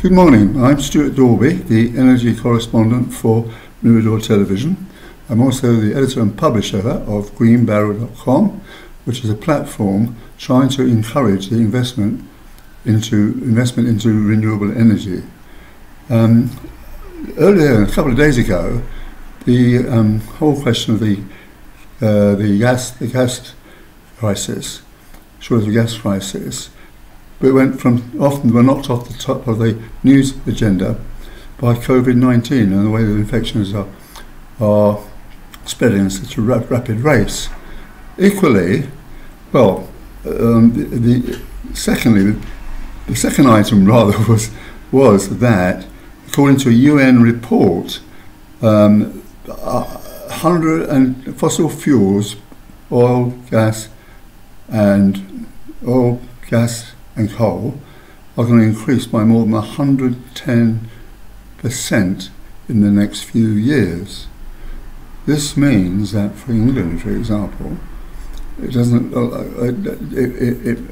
Good morning, I'm Stewart Dalby, the energy correspondent for Mirador Television. I'm also the editor and publisher of greenbarrel.com, which is a platform trying to encourage the investment into renewable energy. Earlier, a couple of days ago, the whole question of the gas crisis, shortage of gas crisis, we were knocked off the top of the news agenda by COVID-19 and the way that infections are spreading at such a rapid rate. Equally, well, the second item rather was that, according to a UN report, 100 and fossil fuels, oil, gas, and coal are going to increase by more than 110% in the next few years. This means that for England, for example, it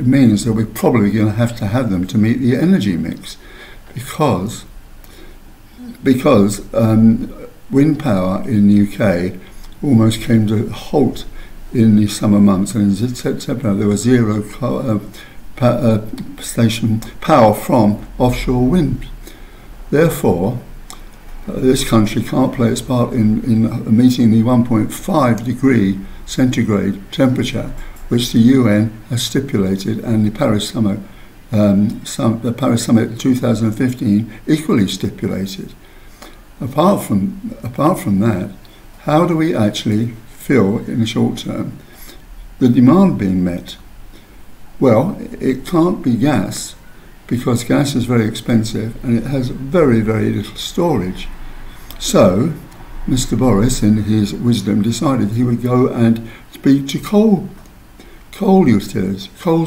means that we're probably going to have them to meet the energy mix, because wind power in the UK almost came to a halt in the summer months, and in September there was zero station power from offshore wind. Therefore, this country can't play its part in meeting the 1.5 degree centigrade temperature which the UN has stipulated, and the Paris Summit, the Paris Summit 2015 equally stipulated. Apart from that, how do we actually feel in the short term the demand being met? Well, it can't be gas, because gas is very expensive and it has very, very little storage. So, Mr. Boris, in his wisdom, decided he would go and speak to coal utilities, coal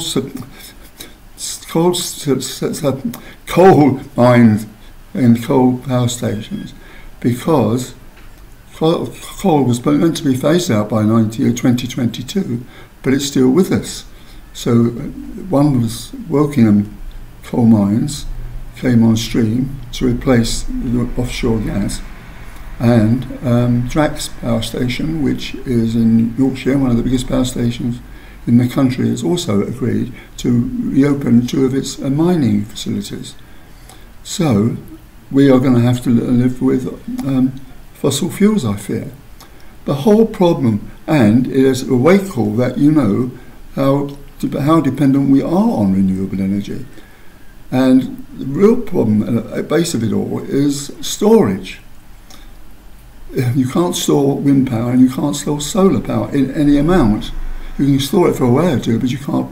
mines and coal power stations, because coal was meant to be phased out by 2022, but it's still with us. So one was Wokingham coal mines came on stream to replace the offshore gas, and Drax power station, which is in Yorkshire, one of the biggest power stations in the country, has also agreed to reopen two of its mining facilities. So we are going to have to live with fossil fuels, I fear. The whole problem, and it is a wake call that you know how dependent we are on renewable energy. And the real problem at the base of it all is storage. You can't store wind power and you can't store solar power in any amount. You can store it for a way or two, but you can't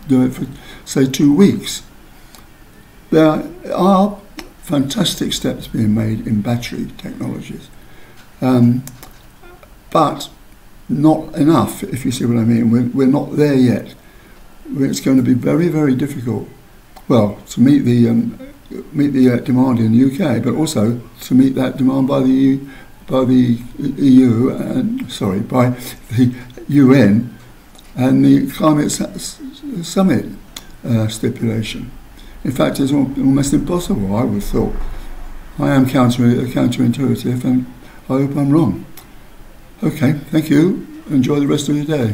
do it for, say, 2 weeks. There are fantastic steps being made in battery technologies, but not enough, if you see what I mean. We're not there yet. It's going to be very, very difficult, well, to meet the demand in the UK, but also to meet that demand by the EU and by the UN and the climate summit stipulation. In fact, it's almost impossible, I would have thought. I am counterintuitive, and I hope I'm wrong. Okay, thank you. Enjoy the rest of your day.